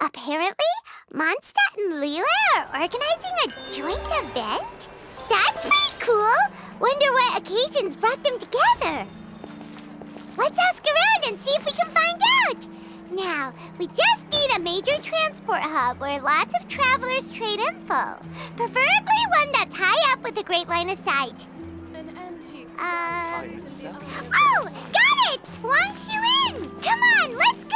Apparently, Mondstadt and Liyue are organizing a joint event? That's pretty cool! Wonder what occasions brought them together. Let's ask around and see if we can find out! Now, we just need a major transport hub where lots of travelers trade info. Preferably one that's high up with a great line of sight. An antique Oh, got it! Wang Shuin! Come on, let's go!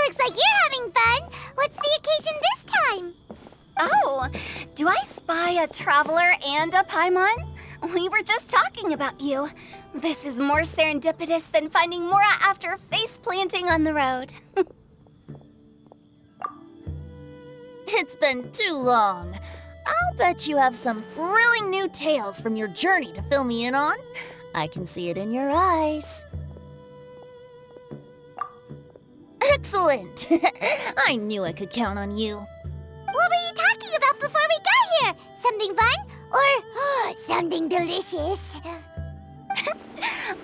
Looks like you're having fun. What's the occasion this time? Oh, do I spy a traveler and a Paimon? We were just talking about you. This is more serendipitous than finding Mora after face planting on the road. It's been too long. I'll bet you have some thrilling new tales from your journey to fill me in on. I can see it in your eyes. Excellent! I knew I could count on you. What were you talking about before we got here? Something fun? Or something delicious?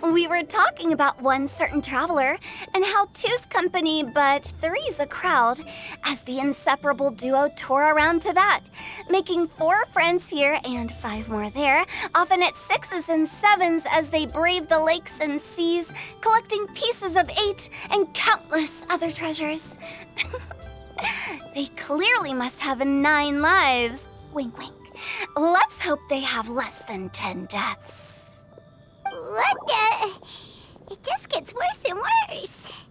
We were talking about one certain traveler and how two's company but three's a crowd as the inseparable duo tore around Tibet, making 4 friends here and 5 more there, often at 6s and 7s as they braved the lakes and seas, collecting pieces of 8 and countless other treasures. They clearly must have 9 lives. Wink, wink. Let's hope they have less than 10 deaths. What the? It just gets worse and worse.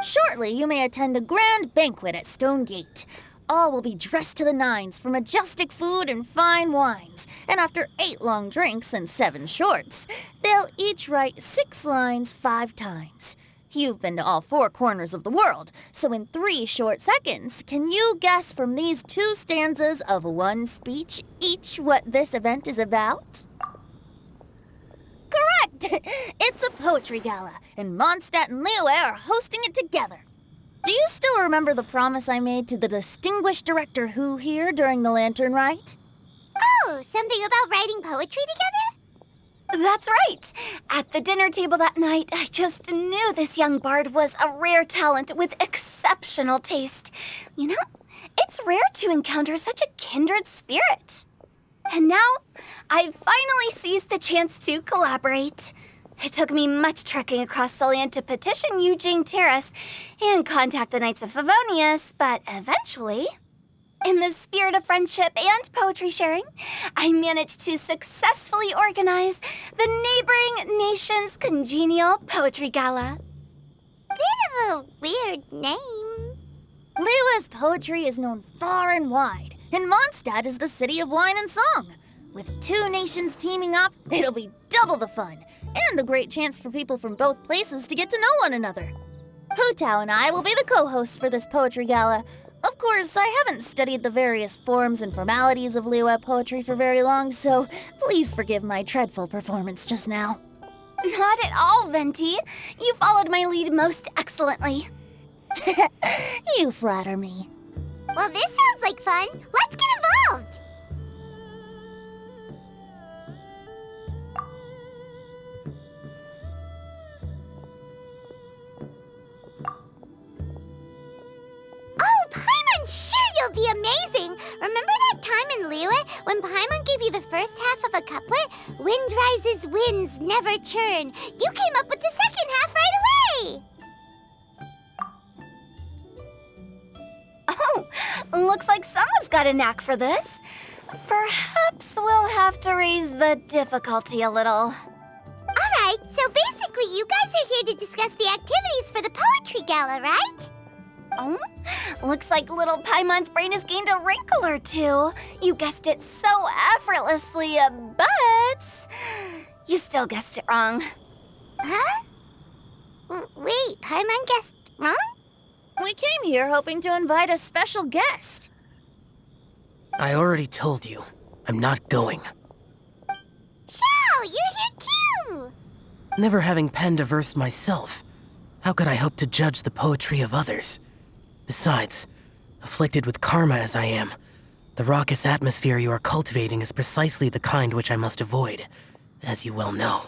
Shortly, you may attend a grand banquet at Stone Gate. All will be dressed to the nines for majestic food and fine wines. And after 8 long drinks and 7 shorts, they'll each write 6 lines 5 times. You've been to all 4 corners of the world, so in 3 short seconds, can you guess from these 2 stanzas of 1 speech each what this event is about? Correct! It's a poetry gala, and Mondstadt and Liyue are hosting it together. Do you still remember the promise I made to the distinguished director Who here during the Lantern Rite? Oh, something about writing poetry together? That's right! At the dinner table that night, I just knew this young bard was a rare talent with exceptional taste. You know, it's rare to encounter such a kindred spirit. And now, I've finally seized the chance to collaborate. It took me much trekking across the land to petition Eugene Terrace and contact the Knights of Favonius, but eventually, in the spirit of friendship and poetry sharing, I managed to successfully organize the neighboring nation's Congenial Poetry Gala. Bit of a weird name. Liyue's poetry is known far and wide, and Mondstadt is the city of wine and song. With 2 nations teaming up, it'll be double the fun, and a great chance for people from both places to get to know one another. Hu Tao and I will be the co-hosts for this poetry gala. Of course, I haven't studied the various forms and formalities of Liyue poetry for very long, so please forgive my dreadful performance just now. Not at all, Venti. You followed my lead most excellently. You flatter me. Well, this sounds like fun. Let's get involved. Oh, Paimon, sure you'll be amazing. Remember that time in Liyue when Paimon gave you the first half of a couplet? Wind rises, winds never churn. You came up with the second half right away. Oh, looks like someone's got a knack for this. Perhaps we'll have to raise the difficulty a little. Alright, so basically you guys are here to discuss the activities for the poetry gala, right? Oh, looks like little Paimon's brain has gained a wrinkle or two. You guessed it so effortlessly, but you still guessed it wrong. Huh? Wait, Paimon guessed wrong? We came here hoping to invite a special guest. I already told you. I'm not going. Xiao, you're here too! Never having penned a verse myself, how could I hope to judge the poetry of others? Besides, afflicted with karma as I am, the raucous atmosphere you are cultivating is precisely the kind which I must avoid, as you well know.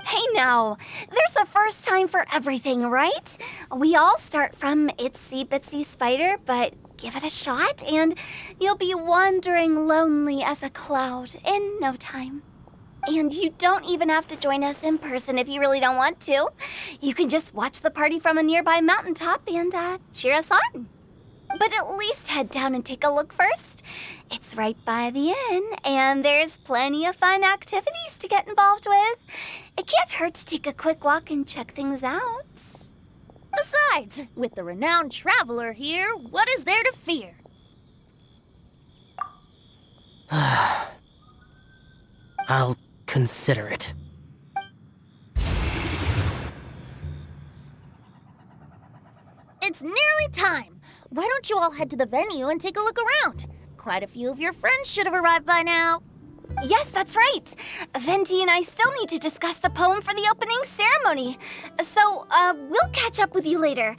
Hey now, there's a first time for everything, right? We all start from itsy bitsy spider, but give it a shot and you'll be wandering lonely as a cloud in no time. And you don't even have to join us in person if you really don't want to. You can just watch the party from a nearby mountaintop and cheer us on. But at least head down and take a look first. It's right by the inn, and there's plenty of fun activities to get involved with. It can't hurt to take a quick walk and check things out. Besides, with the renowned traveler here, what is there to fear? I'll consider it. It's nearly time. Why don't you all head to the venue and take a look around? Quite a few of your friends should have arrived by now. Yes, that's right. Venti and I still need to discuss the poem for the opening ceremony. So, we'll catch up with you later.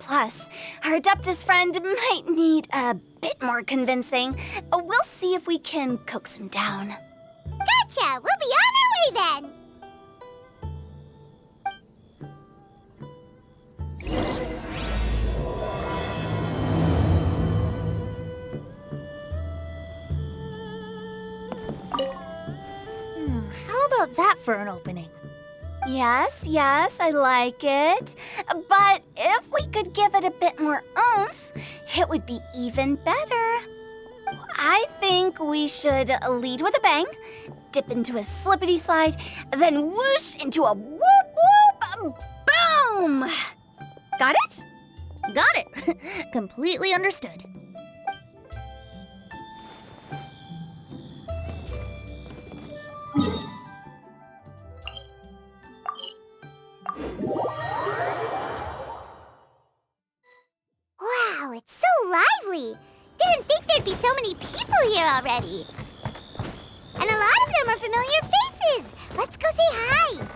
Plus, our Adeptus friend might need a bit more convincing. We'll see if we can coax him down. Gotcha! We'll be on our way then! How about that for an opening? Yes, I like it. But if we could give it a bit more oomph, it would be even better. I think we should lead with a bang, dip into a slippity slide, then whoosh into a whoop whoop boom! Got it? Got it. Completely understood. Wow, it's so lively! Didn't think there'd be so many people here already. And a lot of them are familiar faces. Let's go say hi.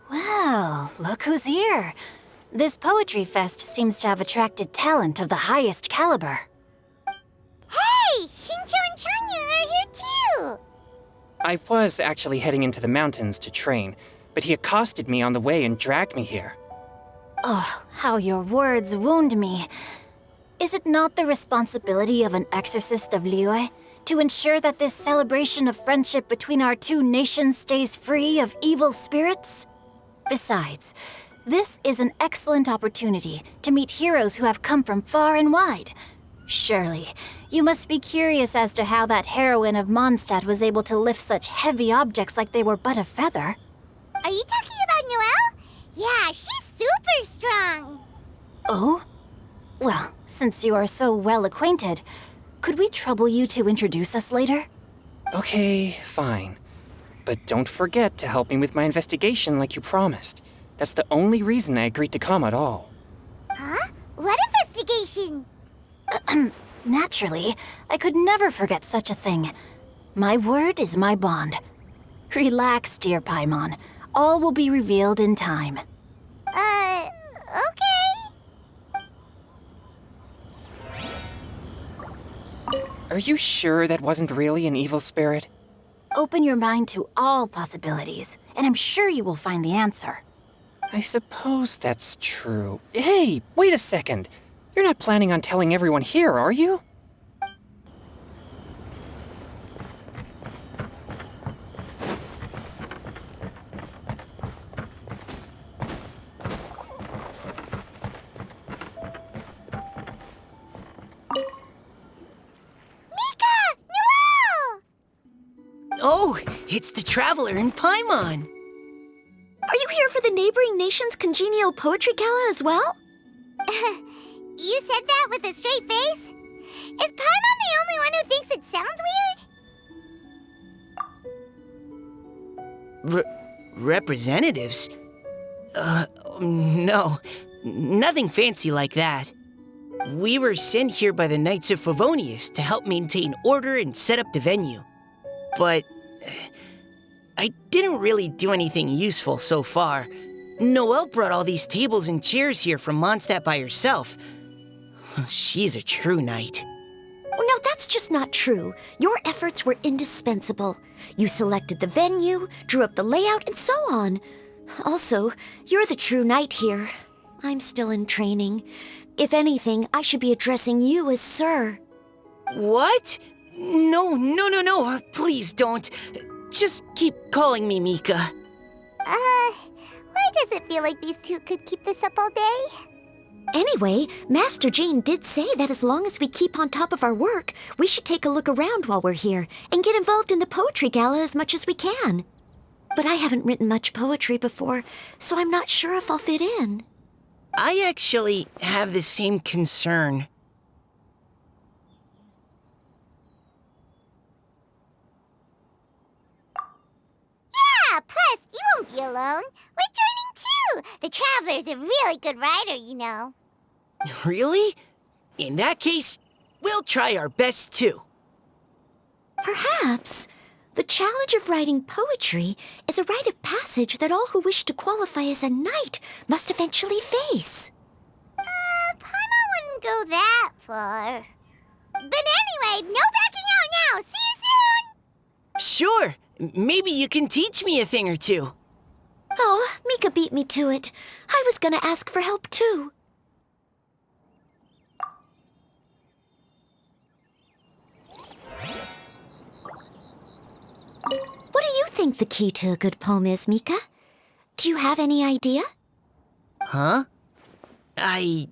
Well, look who's here. This poetry fest seems to have attracted talent of the highest caliber. Hey, Xingqiu and Changyun are here too. I was actually heading into the mountains to train, but he accosted me on the way and dragged me here. Oh, how your words wound me. Is it not the responsibility of an exorcist of Liyue to ensure that this celebration of friendship between our two nations stays free of evil spirits? Besides, this is an excellent opportunity to meet heroes who have come from far and wide. Surely, you must be curious as to how that heroine of Mondstadt was able to lift such heavy objects like they were but a feather. Are you talking about Noelle? Yeah, she's super strong. Oh? Well, since you are so well acquainted, could we trouble you to introduce us later? Okay, fine. But don't forget to help me with my investigation like you promised. That's the only reason I agreed to come at all. Huh? What investigation? Naturally, I could never forget such a thing. My word is my bond. Relax, dear Paimon. All will be revealed in time. Okay. Are you sure that wasn't really an evil spirit? Open your mind to all possibilities, and I'm sure you will find the answer. I suppose that's true. Hey, wait a second. You're not planning on telling everyone here, are you? Oh, it's the Traveler in Paimon. Are you here for the neighboring nation's Congenial Poetry Gala as well? You said that with a straight face? Is Paimon the only one who thinks it sounds weird? Representatives? No. Nothing fancy like that. We were sent here by the Knights of Favonius to help maintain order and set up the venue. But I didn't really do anything useful so far. Noelle brought all these tables and chairs here from Mondstadt by herself. She's a true knight. Well, no, that's just not true. Your efforts were indispensable. You selected the venue, drew up the layout, and so on. Also, you're the true knight here. I'm still in training. If anything, I should be addressing you as Sir. What? No. Please don't. Just keep calling me Mika. Why does it feel like these two could keep this up all day? Anyway, Master Jane did say that as long as we keep on top of our work, we should take a look around while we're here and get involved in the poetry gala as much as we can. But I haven't written much poetry before, so I'm not sure if I'll fit in. I actually have the same concern. Yeah, plus, you won't be alone. We're joining too. The Traveler's a really good writer, you know. Really? In that case, we'll try our best too. Perhaps. The challenge of writing poetry is a rite of passage that all who wish to qualify as a knight must eventually face. Paimon wouldn't go that far. But anyway, no backing out now. See you soon! Sure. Maybe you can teach me a thing or two. Oh, Mika beat me to it. I was gonna ask for help too. What do you think the key to a good poem is, Mika? Do you have any idea? Huh? I'm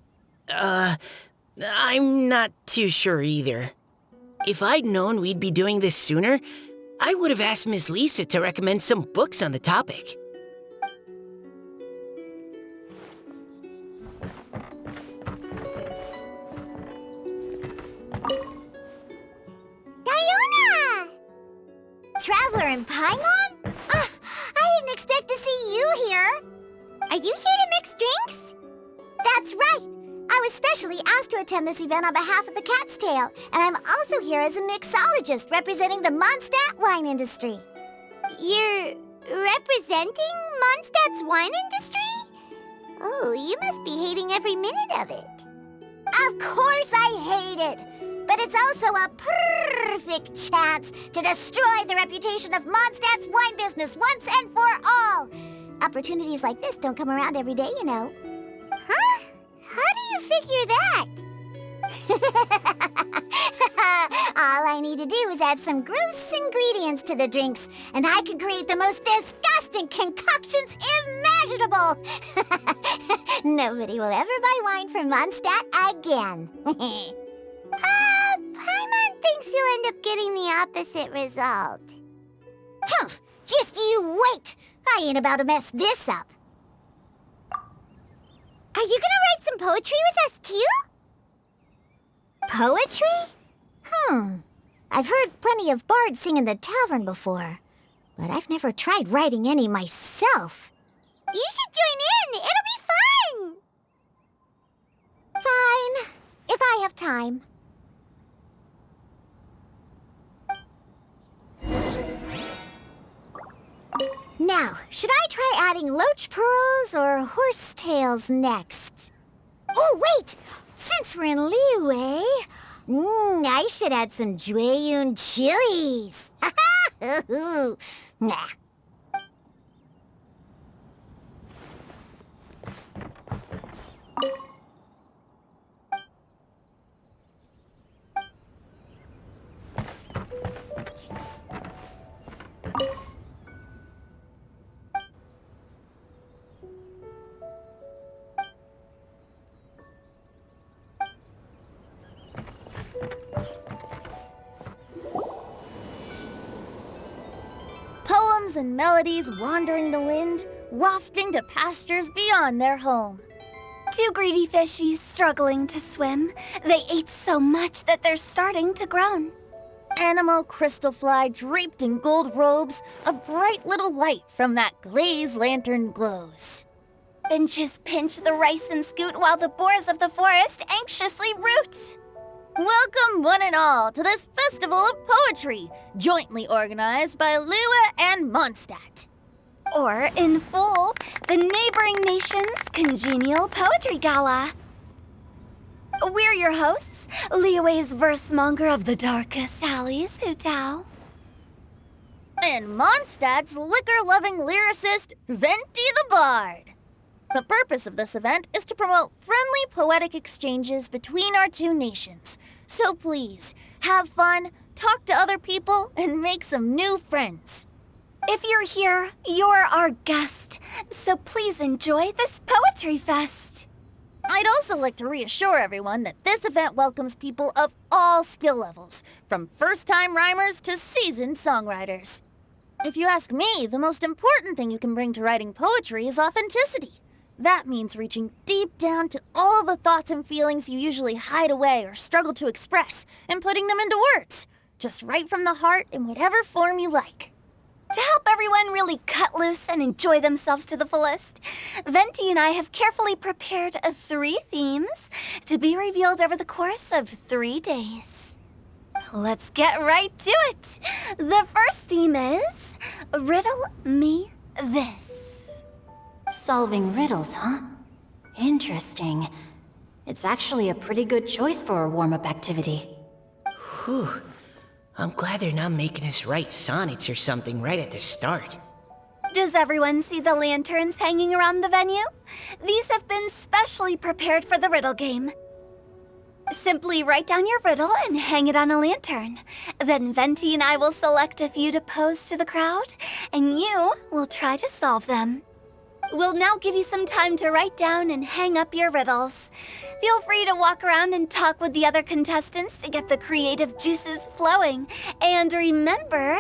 not too sure either. If I'd known we'd be doing this sooner, I would have asked Miss Lisa to recommend some books on the topic. Diona! Traveler in Paimon? I didn't expect to see you here. Are you here to mix drinks? That's right. I was specially asked to attend this event on behalf of the Cat's Tail, and I'm also here as a mixologist representing the Mondstadt wine industry. You're representing Mondstadt's wine industry? Oh, you must be hating every minute of it. Of course I hate it! But it's also a perfect chance to destroy the reputation of Mondstadt's wine business once and for all! Opportunities like this don't come around every day, you know. Huh? How do you figure that? All I need to do is add some gross ingredients to the drinks, and I can create the most disgusting concoctions imaginable! Nobody will ever buy wine from Mondstadt again. Paimon thinks you'll end up getting the opposite result. Just you wait! I ain't about to mess this up. Are you gonna write some poetry with us, too? Poetry? I've heard plenty of bards sing in the tavern before, but I've never tried writing any myself. You should join in! It'll be fun! Fine, if I have time. Now, should I try adding loach pearls or horse tails next? Oh, wait! Since we're in Liyue, I should add some Jueyun chilies. Nah. Songs and melodies wandering the wind, wafting to pastures beyond their home. Two greedy fishies struggling to swim. They ate so much that they're starting to groan. Animal crystal fly draped in gold robes, a bright little light from that glazed lantern glows. Finches pinch the rice and scoot while the boars of the forest anxiously root. Welcome one and all to this festival of poetry, jointly organized by Liyue and Mondstadt. Or, in full, the neighboring nation's Congenial Poetry Gala. We're your hosts, Liyue's verse-monger of the darkest alleys, Hutao. And Mondstadt's liquor-loving lyricist, Venti the Bard. The purpose of this event is to promote friendly poetic exchanges between our two nations. So please, have fun, talk to other people, and make some new friends. If you're here, you're our guest, so please enjoy this Poetry Fest. I'd also like to reassure everyone that this event welcomes people of all skill levels, from first-time rhymers to seasoned songwriters. If you ask me, the most important thing you can bring to writing poetry is authenticity. That means reaching deep down to all the thoughts and feelings you usually hide away or struggle to express, and putting them into words. Just right from the heart in whatever form you like. To help everyone really cut loose and enjoy themselves to the fullest, Venti and I have carefully prepared 3 themes to be revealed over the course of 3 days. Let's get right to it. The first theme is Riddle Me This. Solving riddles, huh? Interesting. It's actually a pretty good choice for a warm-up activity. Whew. I'm glad they're not making us write sonnets or something right at the start. Does everyone see the lanterns hanging around the venue? These have been specially prepared for the riddle game. Simply write down your riddle and hang it on a lantern. Then Venti and I will select a few to pose to the crowd, and you will try to solve them. We'll now give you some time to write down and hang up your riddles. Feel free to walk around and talk with the other contestants to get the creative juices flowing. And remember,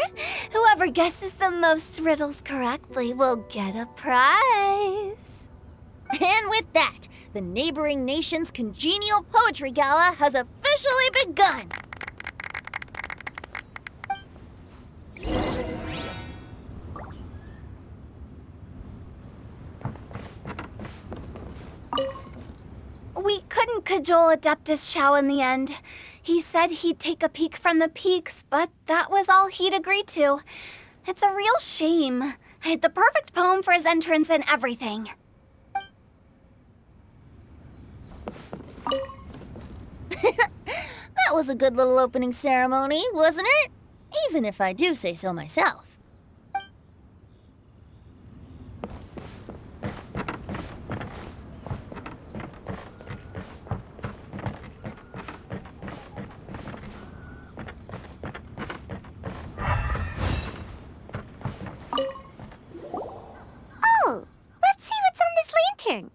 whoever guesses the most riddles correctly will get a prize. And with that, the neighboring nation's Congenial Poetry Gala has officially begun. We couldn't cajole Adeptus Shao in the end. He said he'd take a peek from the peaks, but that was all he'd agreed to. It's a real shame. I had the perfect poem for his entrance and everything. That was a good little opening ceremony, wasn't it? Even if I do say so myself. Oh, let's see what's on this lantern.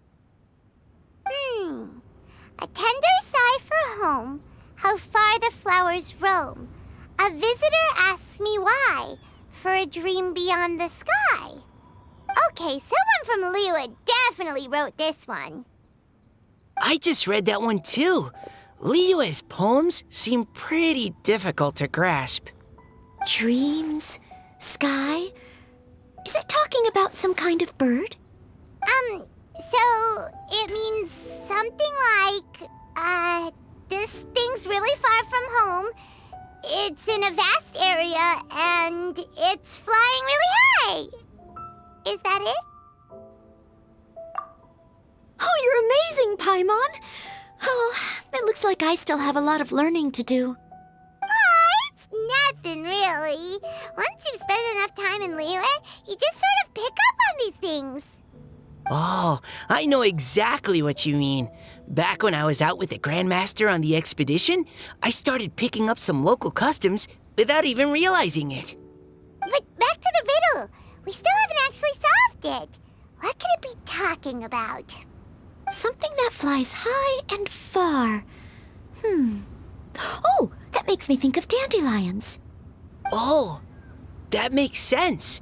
A tender sigh for home, how far the flowers roam. A visitor asks me why, for a dream beyond the sky. Okay, someone from Liyue definitely wrote this one. I just read that one too. Liyue's poems seem pretty difficult to grasp. Dreams? Sky? Is it talking about some kind of bird? So it means something like, this thing's really far from home. It's in a vast area, and it's flying really high. Is that it? Oh, you're amazing, Paimon! Oh, it looks like I still have a lot of learning to do. It's nothing, really. Once you've spent enough time in Liyue, you just sort of pick up on these things. Oh, I know exactly what you mean. Back when I was out with the Grandmaster on the expedition, I started picking up some local customs without even realizing it. But back to the riddle. We still haven't actually solved it. What could it be talking about? Something that flies high and far. Oh, that makes me think of dandelions. Oh, that makes sense.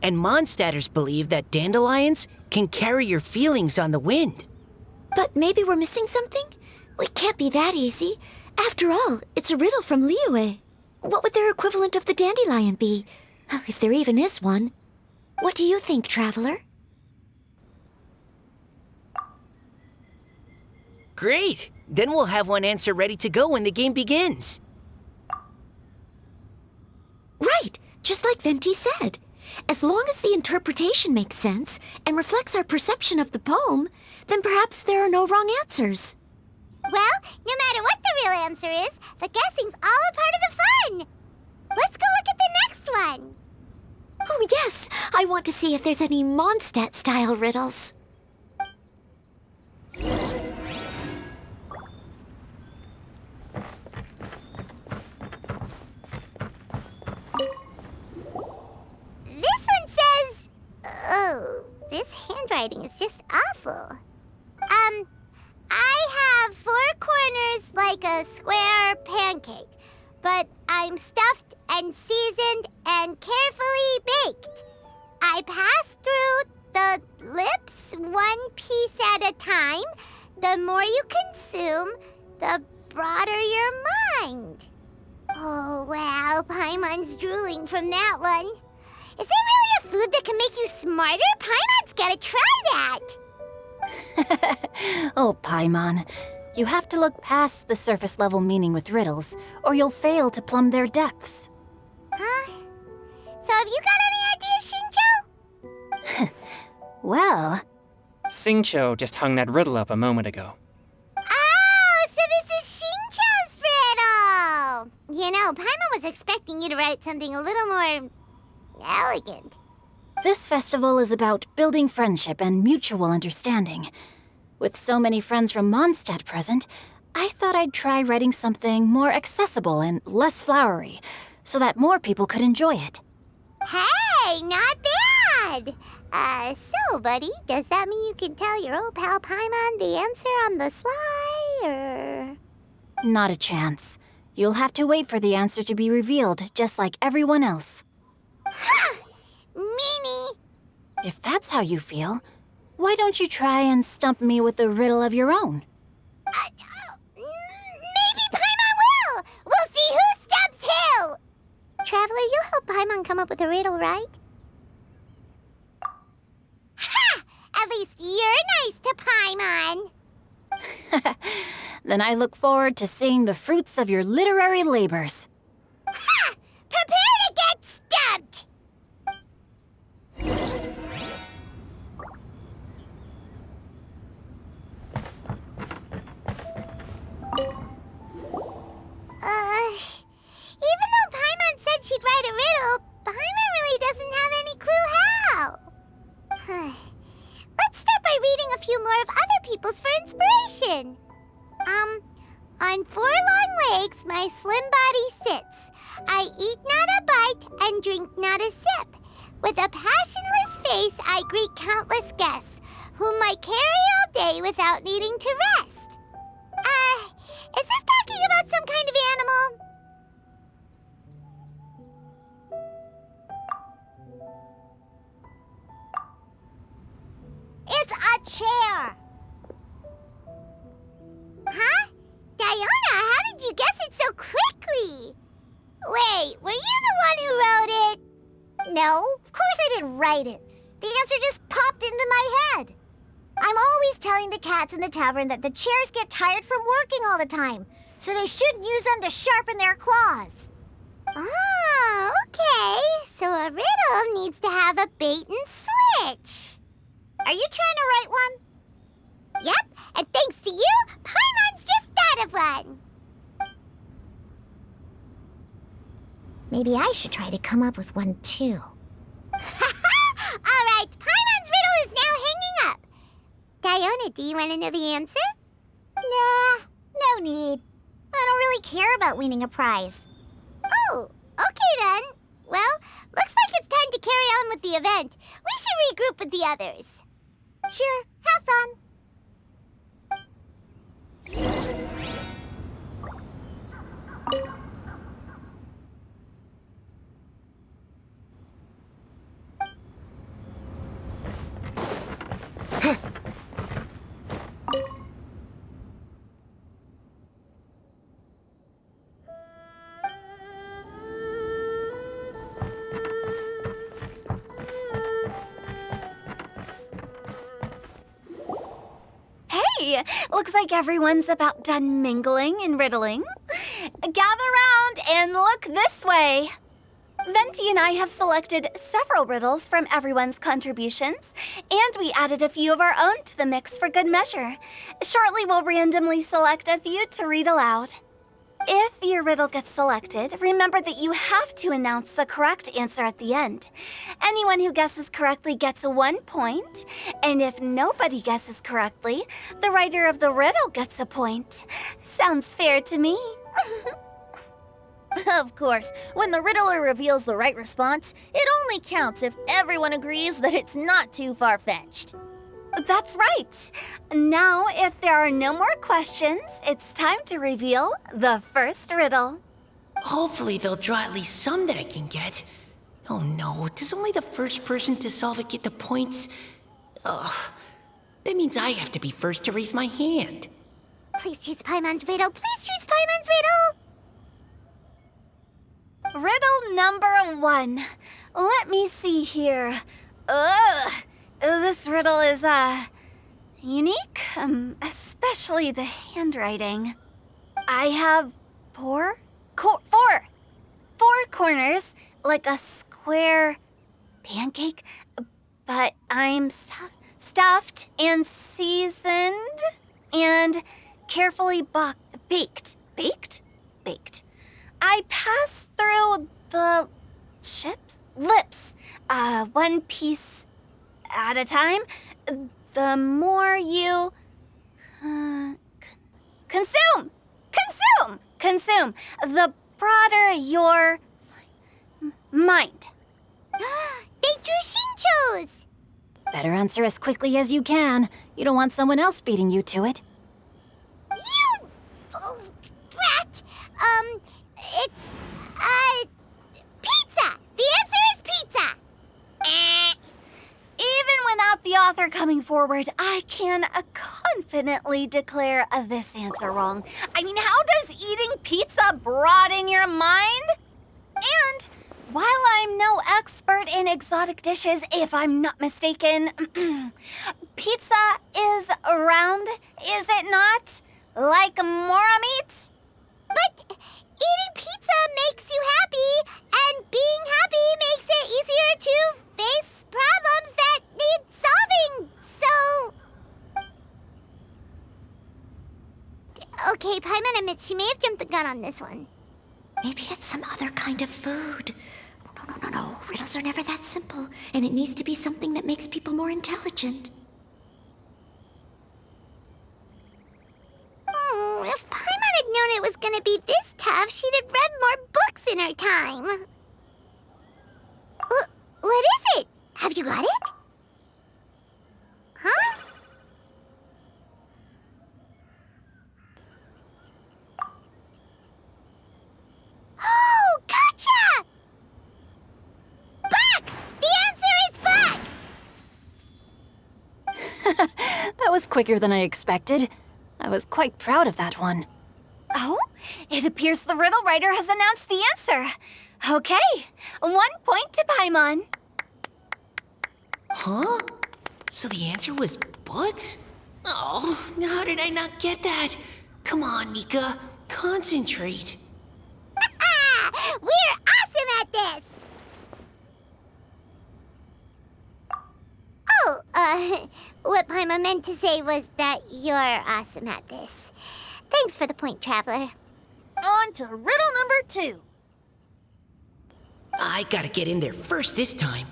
And Mondstadters believe that dandelions can carry your feelings on the wind. But maybe we're missing something? Well, it can't be that easy. After all, it's a riddle from Liyue. What would their equivalent of the dandelion be? If there even is one. What do you think, Traveler? Great! Then we'll have one answer ready to go when the game begins. Right, just like Venti said. As long as the interpretation makes sense and reflects our perception of the poem, then perhaps there are no wrong answers. Well, no matter what the real answer is, the guessing's all a part of the fun. Let's go look at the next one. Oh yes, I want to see if there's any Mondstadt-style riddles. This one says... Oh, this handwriting is just awful. I have 4 corners like a square pancake, but I'm stuffed and seasoned and carefully baked. I pass through the lips 1 piece at a time. The more you consume, the broader your mind. Oh, wow, Paimon's drooling from that one. Is there really a food that can make you smarter? Paimon's gotta try that. Oh, Paimon. You have to look past the surface-level meaning with riddles, or you'll fail to plumb their depths. Huh? So have you got any ideas, Shincho? Well, Xingqiu just hung that riddle up a moment ago. Oh, so this is Shincho's riddle! You know, Paimon was expecting you to write something a little more... elegant. this festival is about building friendship and mutual understanding. With so many friends from Mondstadt present, I thought I'd try writing something more accessible and less flowery, so that more people could enjoy it. Hey, not bad! So, buddy, does that mean you can tell your old pal Paimon the answer on the sly, or...? Not a chance. You'll have to wait for the answer to be revealed, just like everyone else. Ha! Meanie! If that's how you feel, why don't you try and stump me with a riddle of your own? Maybe Paimon will! We'll see who stumps who! Traveler, you'll help Paimon come up with a riddle, right? Ha! At least you're nice to Paimon! Then I look forward to seeing the fruits of your literary labors. Ha! Prepare to get stumped! Even though Paimon said she'd write a riddle, Paimon really doesn't have any clue how. Let's start by reading a few more of other people's for inspiration. On 4 long legs, my slim body sits. I eat not a bite and drink not a sip. With a passionless face, I greet countless guests, whom I carry all day without needing to rest. Is this talking about some kind of animal? It's a chair! Huh? Diona, how did you guess it so quickly? Wait, were you the one who wrote it? No, of course I didn't write it. The answer just popped into my head. I'm always telling the cats in the tavern that the chairs get tired from working all the time, so they shouldn't use them to sharpen their claws. Oh, okay. So a riddle needs to have a bait and switch. Are you trying to write one? Yep, and thanks to you, Paimon's just thought of one. Maybe I should try to come up with one, too. All right, Paimon's riddle is now hanging up. Diona, do you want to know the answer? Nah, no need. I don't really care about winning a prize. Oh, okay then. Well, looks like it's time to carry on with the event. We should regroup with the others. Sure, have fun. Yay! Looks like everyone's about done mingling and riddling. Gather round and look this way. Venti and I have selected several riddles from everyone's contributions, and we added a few of our own to the mix for good measure. Shortly, we'll randomly select a few to read aloud. If your riddle gets selected, remember that you have to announce the correct answer at the end. Anyone who guesses correctly gets 1 point, and if nobody guesses correctly, the writer of the riddle gets a point. Sounds fair to me. Of course, when the riddler reveals the right response, it only counts if everyone agrees that it's not too far-fetched. That's right. Now, if there are no more questions, it's time to reveal the first riddle. Hopefully they'll draw at least some that I can get. Oh no, does only the first person to solve it get the points? Ugh, that means I have to be first to raise my hand. Please choose Paimon's riddle. Please choose Paimon's riddle. Riddle number 1. Let me see here. Ugh. This riddle is, unique, especially the handwriting. I have four corners, like a square pancake, but I'm stuffed and seasoned and carefully baked. Baked. I pass through the lips, one piece at a time. The more you consume, the broader your mind. They drew Shinchos! Better answer as quickly as you can. You don't want someone else beating you to it. You brat! It's, pizza! The answer is pizza! Even without the author coming forward, I can confidently declare this answer wrong. I mean, how does eating pizza broaden your mind? And while I'm no expert in exotic dishes, if I'm not mistaken, pizza is round, is it not? Like mora meat? But eating pizza makes you happy, and being happy makes it easier to face problems that need solving, so... Okay, Paimon admits she may have jumped the gun on this one. Maybe it's some other kind of food. No. Riddles are never that simple, and it needs to be something that makes people more intelligent. If Paimon had known it was gonna be this tough, she'd have read more books in her time. What is it? Have you got it? Huh? Oh, gotcha! Bucks! The answer is bucks! That was quicker than I expected. I was quite proud of that one. Oh, it appears the riddle writer has announced the answer. Okay, 1 point to Paimon. Huh? So the answer was bugs? Oh, how did I not get that? Come on, Mika, concentrate. We're awesome at this! Oh, what Paimon meant to say was that you're awesome at this. Thanks for the point, Traveler. On to riddle number 2. I gotta get in there first this time.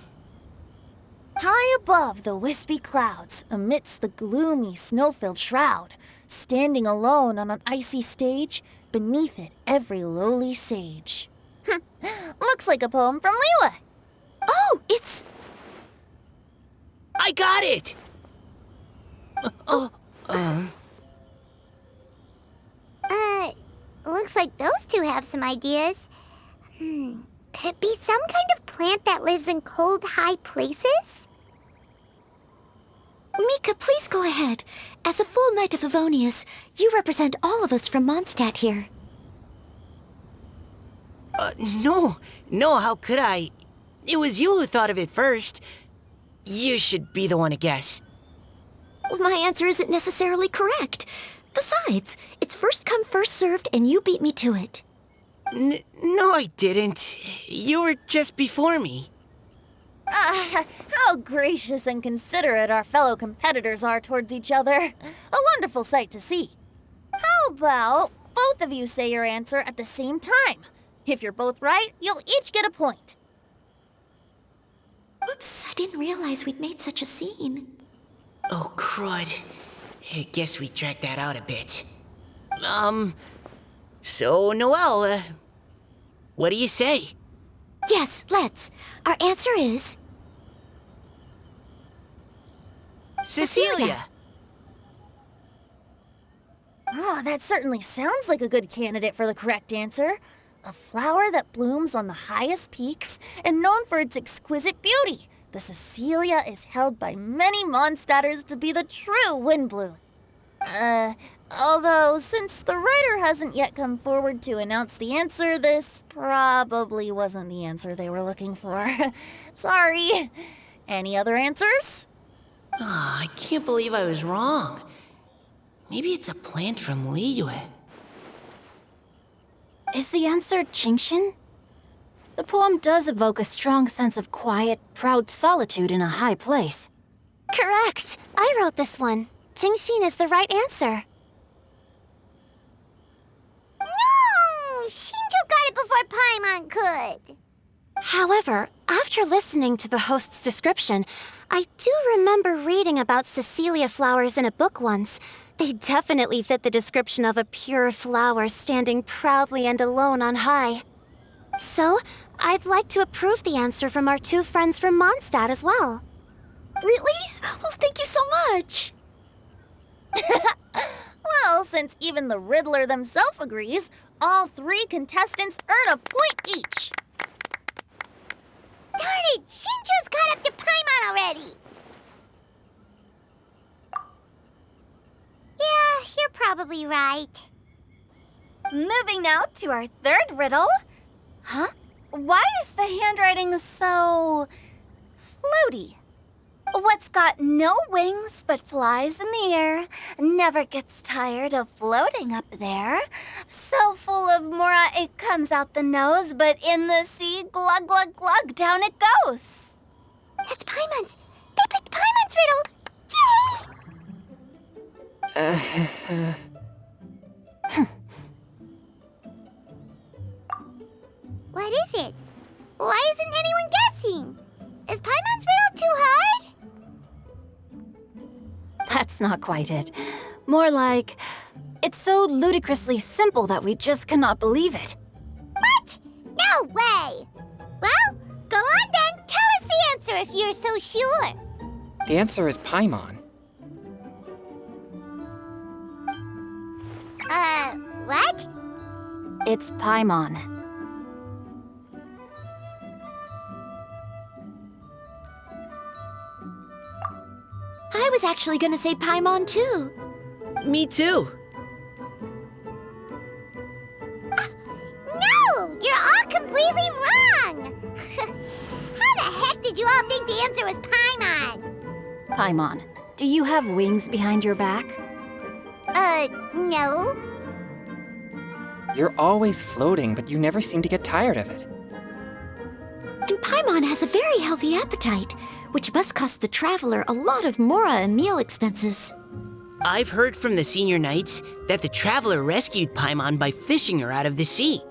High above the wispy clouds, amidst the gloomy snow-filled shroud, standing alone on an icy stage, beneath it every lowly sage. Looks like a poem from Liyue. Oh, it's... I got it! Looks like those two have some ideas. Could it be some kind of plant that lives in cold, high places? Mika, please go ahead. As a full Knight of Favonius, you represent all of us from Mondstadt here. No, how could I? It was you who thought of it first. You should be the one to guess. my answer isn't necessarily correct. Besides, it's first come, first served, and you beat me to it. No, I didn't. You were just before me. How gracious and considerate our fellow competitors are towards each other. A wonderful sight to see. How about both of you say your answer at the same time? If you're both right, you'll each get a point. Oops, I didn't realize we'd made such a scene. Oh, crud. I guess we dragged that out a bit. So, Noelle, what do you say? Yes, let's. Our answer is... Cecilia! Oh, that certainly sounds like a good candidate for the correct answer. A flower that blooms on the highest peaks and known for its exquisite beauty. The Cecilia is held by many Mondstadters to be the true windbloom. Although, since the writer hasn't yet come forward to announce the answer, this probably wasn't the answer they were looking for. Sorry. Any other answers? Ah, I can't believe I was wrong. Maybe it's a plant from Liyue. Is the answer Genshin? The poem does evoke a strong sense of quiet, proud solitude in a high place. Correct. I wrote this one. Genshin is the right answer. No! Shinjo got it before Paimon could. However, after listening to the host's description, I do remember reading about Cecilia flowers in a book once. They definitely fit the description of a pure flower standing proudly and alone on high. So, I'd like to approve the answer from our two friends from Mondstadt as well. Really? Oh, thank you so much. Well, since even the Riddler themselves agrees, all three contestants earn a point each. Darn it! Shinjo's caught up to Paimon already! Yeah, you're probably right. Moving now to our third riddle. Huh? Why is the handwriting so... floaty? What's got no wings but flies in the air, never gets tired of floating up there. So full of mora it comes out the nose, but in the sea, glug glug glug, down it goes. That's Paimon's! They picked Paimon's riddle! Yay! What is it? Why isn't anyone guessing? Is Paimon's riddle too hard? That's not quite it. More like, it's so ludicrously simple that we just cannot believe it. What? No way! Well, go on then. Tell us the answer if you're so sure. The answer is Paimon. What? It's Paimon. I was actually gonna say Paimon too. Me too. No! You're all completely wrong! How the heck did you all think the answer was Paimon? Paimon, do you have wings behind your back? No. You're always floating, but you never seem to get tired of it. And Paimon has a very healthy appetite, which must cost the traveler a lot of mora and meal expenses. I've heard from the senior knights that the traveler rescued Paimon by fishing her out of the sea.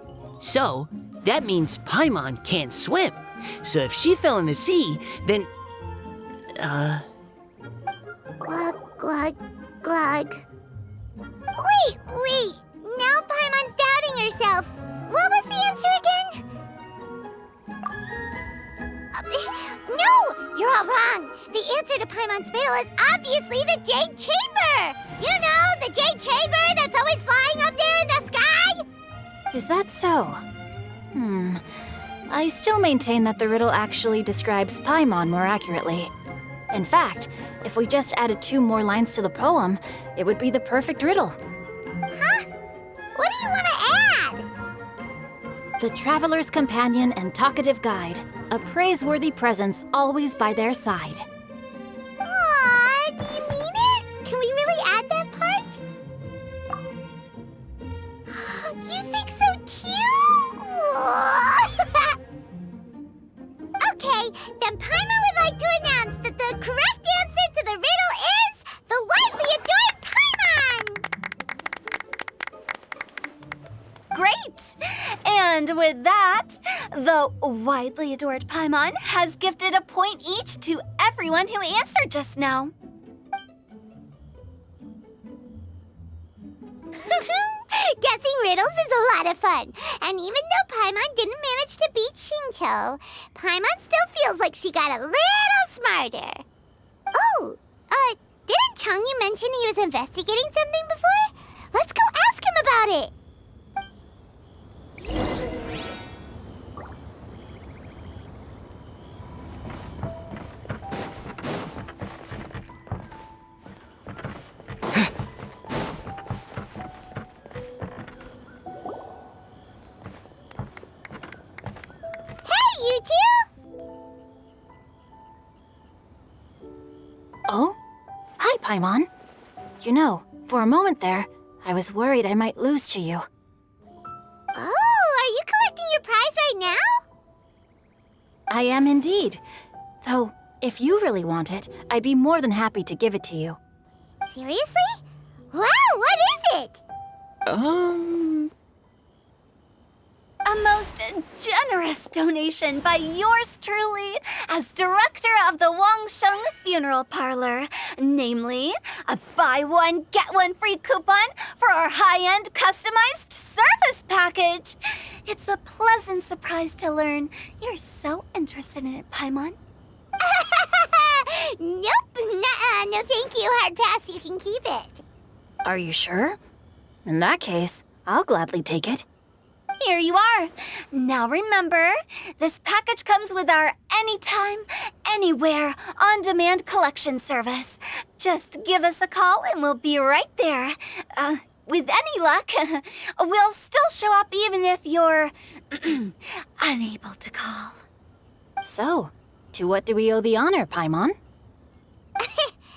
So, that means Paimon can't swim. So if she fell in the sea, then... Glug, glug, glug. Wait! Now Paimon's doubting herself. What was the answer again? No! You're all wrong. The answer to Paimon's riddle is obviously the Jade Chamber! You know, the Jade Chamber that's always flying up there in the sky? Is that so? I still maintain that the riddle actually describes Paimon more accurately. In fact, if we just added 2 more lines to the poem, it would be the perfect riddle. Huh? What do you want to add? The traveler's companion and talkative guide, a praiseworthy presence always by their side. Aw, do you mean it? then Paimon would like to announce that the correct answer to the riddle is the widely adored Paimon! Great! And with that, the widely adored Paimon has gifted a point each to everyone who answered just now. Guessing riddles is a lot of fun. And even though Paimon didn't manage to beat Xingqiu, Paimon still feels like she got a little smarter. Oh, didn't Changyu mention he was investigating something before? Let's go ask him about it. You two? Oh? Hi, Paimon. You know, for a moment there, I was worried I might lose to you. Oh, are you collecting your prize right now? I am indeed. Though, if you really want it, I'd be more than happy to give it to you. Seriously? Wow, what is it? A most generous donation by yours truly as director of the Wangsheng Funeral Parlor. Namely, a buy one, get one free coupon for our high-end customized service package. It's a pleasant surprise to learn you're so interested in it, Paimon. Nope, nuh-uh, no thank you, hard pass, you can keep it. Are you sure? In that case, I'll gladly take it. Here you are. Now remember, this package comes with our anytime, anywhere, on-demand collection service. Just give us a call and we'll be right there. With any luck, we'll still show up even if you're unable to call. So, to what do we owe the honor, Paimon?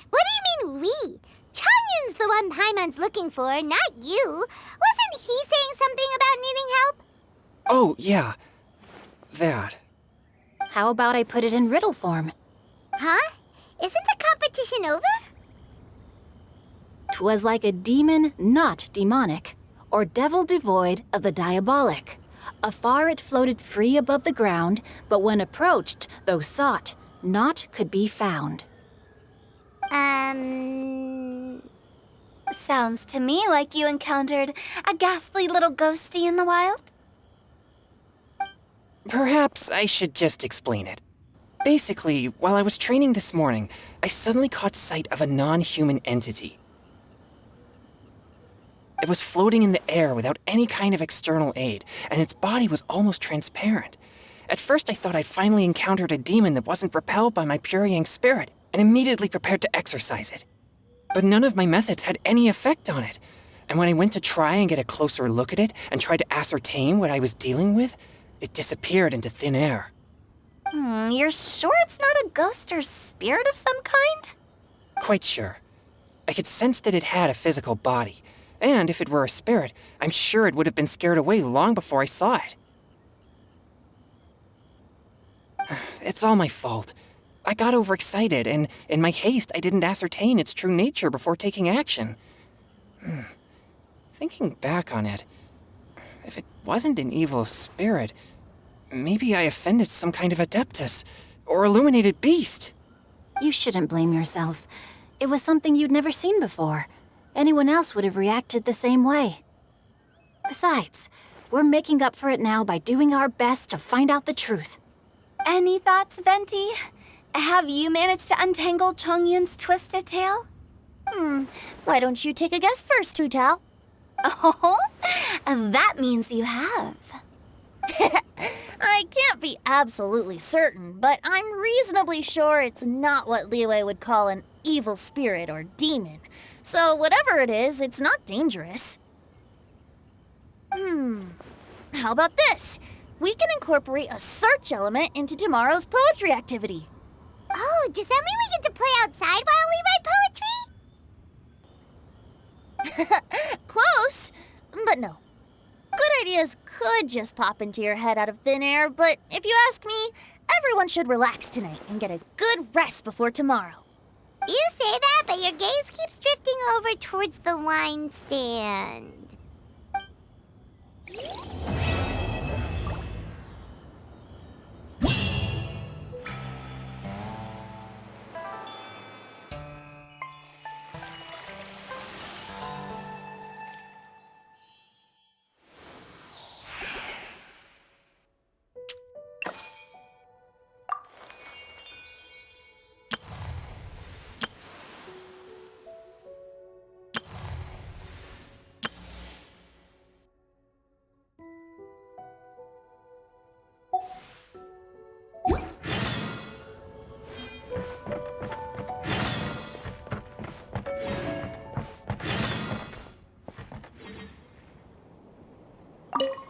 What do you mean we? Changyun's the one Paimon's looking for, not you. Wasn't he saying something about needing help? Oh, yeah. That. How about I put it in riddle form? Huh? Isn't the competition over? 'Twas like a demon not demonic, or devil devoid of the diabolic. Afar it floated free above the ground, but when approached, though sought, naught could be found. Sounds to me like you encountered a ghastly little ghosty in the wild. Perhaps I should just explain it. Basically, while I was training this morning, I suddenly caught sight of a non-human entity. It was floating in the air without any kind of external aid, and its body was almost transparent. At first I thought I'd finally encountered a demon that wasn't repelled by my purifying spirit, and immediately prepared to exorcise it. But none of my methods had any effect on it, and when I went to try and get a closer look at it and tried to ascertain what I was dealing with, it disappeared into thin air. You're sure it's not a ghost or spirit of some kind? Quite sure. I could sense that it had a physical body, and if it were a spirit, I'm sure it would have been scared away long before I saw it. It's all my fault. I got overexcited, and in my haste, I didn't ascertain its true nature before taking action. Thinking back on it, if it wasn't an evil spirit, maybe I offended some kind of adeptus or illuminated beast. You shouldn't blame yourself. It was something you'd never seen before. Anyone else would have reacted the same way. Besides, we're making up for it now by doing our best to find out the truth. Any thoughts, Venti? Have you managed to untangle Chongyun's twisted tail? Why don't you take a guess first, Hu-Tao? Oh, that means you have. I can't be absolutely certain, but I'm reasonably sure it's not what Liyue would call an evil spirit or demon. So whatever it is, it's not dangerous. How about this? We can incorporate a search element into tomorrow's poetry activity. Oh, does that mean we get to play outside while we write poetry? Close, but no. Good ideas could just pop into your head out of thin air, but if you ask me, Everyone should relax tonight and get a good rest before tomorrow. You say that, but your gaze keeps drifting over towards the wine stand.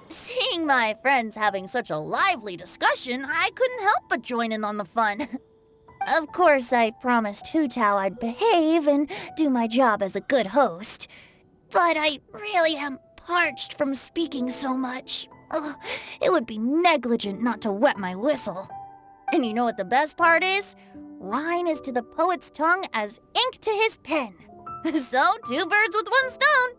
Seeing my friends having such a lively discussion, I couldn't help but join in on the fun. Of course, I promised Hu Tao I'd behave and do my job as a good host. But I really am parched from speaking so much. Ugh, it would be negligent not to wet my whistle. And you know what the best part is? Wine is to the poet's tongue as ink to his pen. So, 2 birds with 1 stone.